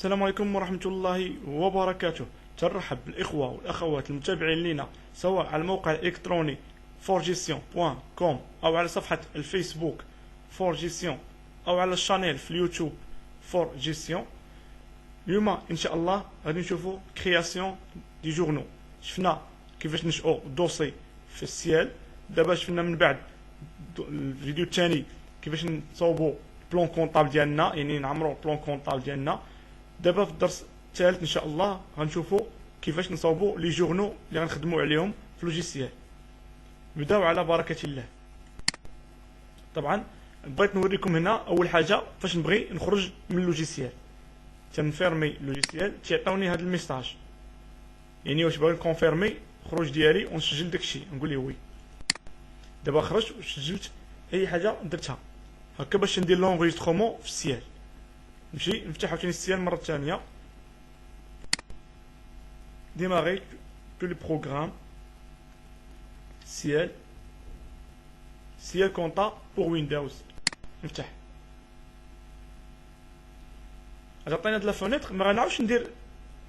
السلام عليكم ورحمة الله وبركاته. ترحب بالإخوة والأخوات المتابعين لنا سواء على الموقع الإلكتروني forgestion.com أو على صفحة الفيسبوك forgestion أو على الشانيل في اليوتيوب forgestion. اليوم إن شاء الله غادي نشوفوا كرياسيون دي جورنو. شفنا كيفاش نشأو دوسي في السيال، دابا شفنا من بعد الفيديو الثاني كيفاش نصوبوا بلون كونطابل ديالنا، يعني نعمروا بلون كونطابل ديالنا. دابا في الدرس الثالث ان شاء الله غنشوفوا كيفاش نصاوبوا لي جورنو اللي غنخدموا عليهم في لوجيسيال. نبداو على بركه الله. طبعا بغيت نوريكم هنا اول حاجه فاش نبغي نخرج من اللوجيسيال، تنفيرمي اللوجيسيال تيعطيوني هذا الميساج، يعني واش باغي نكونفيرمي الخروج ديالي ونسجل داكشي، نقول ليه وي. دابا خرجت وسجلت اي حاجه درتها هكا باش ندير لونغيسترومون في السيال. نمشي نفتح عاوتاني السيال مرة ثانية، ديماغي تو لي بروغرام، سيال كونطا بور ويندوز، نفتح. عطينا هاد لا فونيتر، ما غنعاودش ندير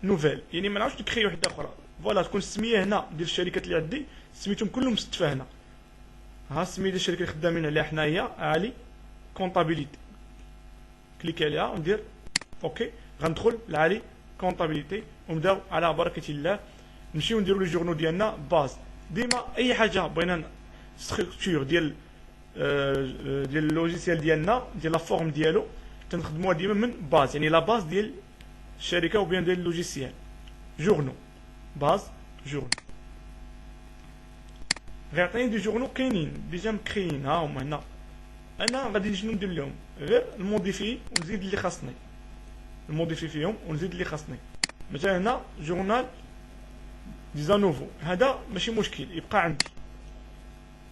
نوفيل، يعني ما نعاودش نكري وحده اخرى. فوالا تكون السميه هنا ديال الشركات اللي عندي سميتهم كلهم مستفى هنا. ها السميه ديال الشركه اللي خدامين عليها حنايا علي كونطابيليتي، كليكي عليها وندير اوكي. غندخل لعلي كونطابيليتي ونبداو على بركه الله نمشيو نديرو لي جورنو ديالنا باز. ديما اي حاجه بغينا ستركتور ديال اللوجيسيال ديالنا، ديال لا فورم ديالو، تنخدموها ديما من باز، يعني لا باز ديال الشركه وبيان ديال اللوجيسيال. جورنو باز جورنو، غيعطيني دي جورنو كاينين ديجا مكريين، ها هما هنا. انا غادي شنو ندير لهم؟ غير الموديفي ونزيد اللي خاصني، الموديفي فيهم ونزيد اللي خاصني. مثلا هنا جورنال دي زانوفو، هذا ماشي مشكل يبقى عندي،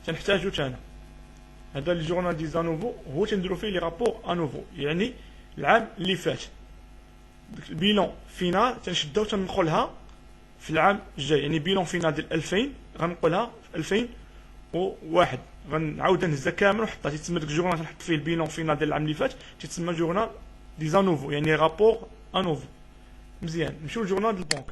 تنحتاجو تانا. هذا اللي جورنال دي زانوفو هو تنديرو فيه لي رابور انوفو، يعني العام اللي فات. البيلون فينال تنشدها وتنقلها في العام الجاي، يعني بيلون فينال ديال 2000 غنقولها في 2001، غنعاود نهزها كامل ونحطها. تيتسمى داك الجورنال تنحط فيه البيلون فينال ديال العام اللي فات، تيتسمى جورنال دي زانوفو، يعني رابور انوفو. مزيان، نمشيو لجورنال دو بونك.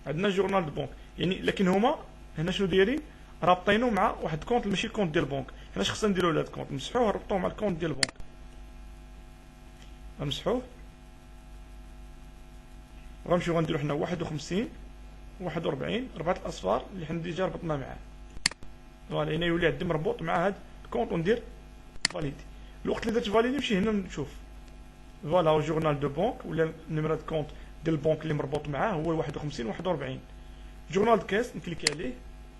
عندنا جورنال دو بونك، يعني لكن هما هنا شنو دايرين؟ رابطينو مع واحد الكونت ماشي الكونت ديال البنك. حنا اش خصنا نديرو لهاد الكونت؟ نمسحوه ونربطوه مع الكونت ديال البنك. غنمسحوه وغنمشيو غنديرو حنا 51 41 4 الاصفار اللي حنا ديجا ربطنا معاه. فوالا هنا يولي عندي مربوط مع هاد الكونت وندير فاليدي. الوقت اللي درت فاليدي نمشي هنا نشوف، فوالا هو جورنال دو بونك ولا النيميرو دو كونت ديال البنك اللي مربوط معاه هو 51 41. جورنال دو كاس نكليكي عليه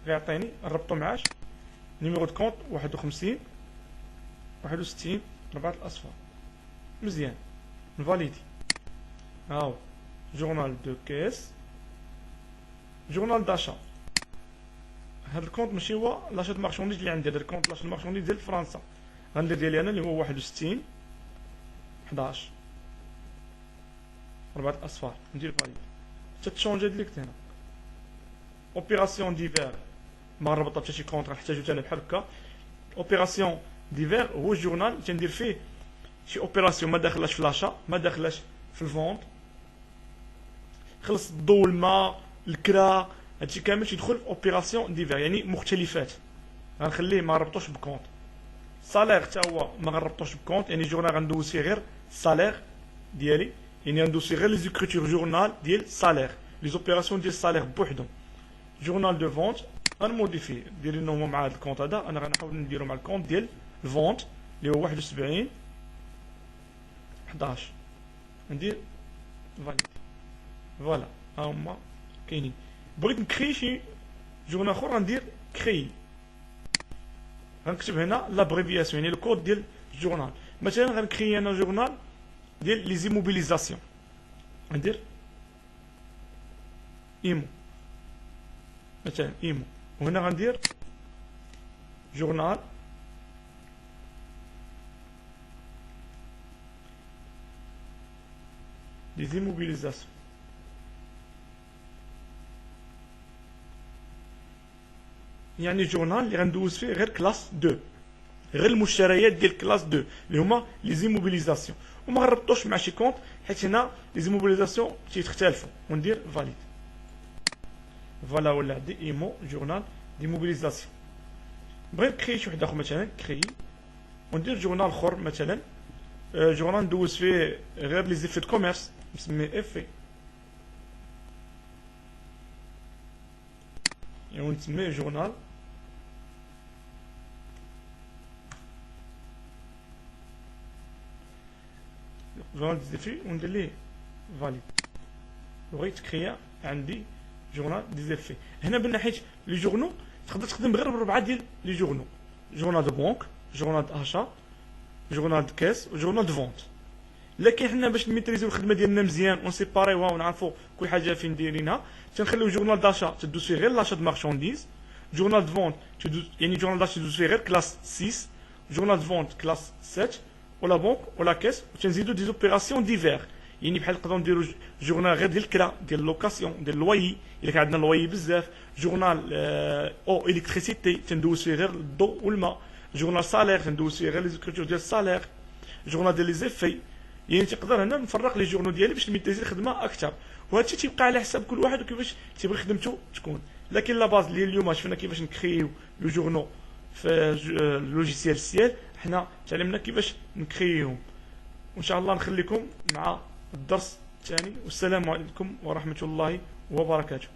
غيعطيني نربطو معاش نيميرو دو كونت 51 61 4 الاصفار. مزيان نفاليدي. هاو جورنال دو كاس، جورنال داشا. هاد الكونت ماشي هو لاشات مارشونديز اللي عندي، هذا الكونت لاشات مارشونديز ديال فرنسا. غندير ديالي انا اللي هو 61 11 4 اصفار، ندير فاليد. تتشونجي ديريكت هنا. اوبيراسيون ديفير ما ربطت حتى شي كونت غنحتاجو تاني بحال هكا. اوبيراسيون ديفير هو الجورنال تندير فيه شي اوبيراسيون ما داخلاش في لاشا، ما داخلاش في الفونت، خلص الضو الماء الكرا هادشي كامل تيدخل في اوبيراسيون ديفير، يعني مختلفات. غنخليه ما نربطوش بكونت. صالير حتى هو ما غنربطوش بكونت، يعني جورنال غندوز فيه غير الصالير ديالي، يعني غندوز فيه غير لي زيكريتور جورنال ديال الصالير، لي زوبيراسيون ديال الصالير بوحدهم. جورنال دو فونت غنموديفي ديرينو هما مع هاد الكونت هذا، انا غنحاول نديرو مع الكونت ديال الفونت اللي هو 71 11. ندير فاليد. فوالا ها هما كاينين. بغيت نكري شي جورنال اخر غندير كري، غنكتب هنا لابريفياسيون يعني الكود ديال الجورنال. مثلا غنكري انا جورنال ديال لي زيموبيليزاسيون، غندير ايمو مثلا ايمو، وهنا غندير جورنال دي زيموبيليزاسيون، يعني جورنال اللي غندوز فيه غير كلاس 2. غير المشتريات ديال كلاس 2 اللي هما لي زيموبيليزاسيون، وما غنربطوش مع شي كونت حيت هنا لي زيموبيليزاسيون تيختلفوا. وندير فاليد. فوالا ولا عندي ايمو جورنال دي موبيليزاسيون. بغيت نكري شي واحد اخر مثلا كري، وندير جورنال اخر مثلا جورنال ندوز فيه غير لي زيفي دو كوميرس نسميه افي، يعني نسميه جورنال جورنال دي زيفي وندير ليه فاليد. بغيت كريا عندي جورنال دي زيفي. هنا من ناحيه لي جورنو تقدر تخدم غير بربعه ديال لي جورنو: جورنال دو بونك، جورنال دو اشا، جورنال دو كاس، وجورنال دو فونت. لكن حنا باش نميتريزيو الخدمه ديالنا مزيان ونسيباريوها ونعرفوا كل حاجه فين دايرينها، تنخليو جورنال داشا تدوز فيه غير لاشا دو مارشانديز، جورنال دو فونت تدوز يعني جورنال داشا تدوز فيه غير كلاس 6، جورنال دو فونت كلاس 7، ولا بونك ولا كاس، وتنزيدو دي زوبيراسيون ديفير. يعني بحال نقدروا نديروا جورنال غير ديال الكرا ديال اللوكاسيون ديال اللوي الا كان عندنا اللوي بزاف، جورنال او الكتريسيتي تندوز فيه غير الضوء والماء، جورنال سالير تندوز فيه غير لي زيكريتور ديال السالير، جورنال ديال لي زيفي. يعني تقدر هنا نفرق لي جورنو ديالي باش نميتيزي الخدمه اكثر، وهذا الشيء تيبقى على حساب كل واحد وكيفاش تيبغي خدمته تكون. لكن لا باز اللي اليوم شفنا كيفاش نكريو لو جورنو في اللوجيسيال سيال، حنا تعلمنا كيفاش نكريوهم. وان شاء الله نخليكم مع الدرس الثاني، والسلام عليكم ورحمه الله وبركاته.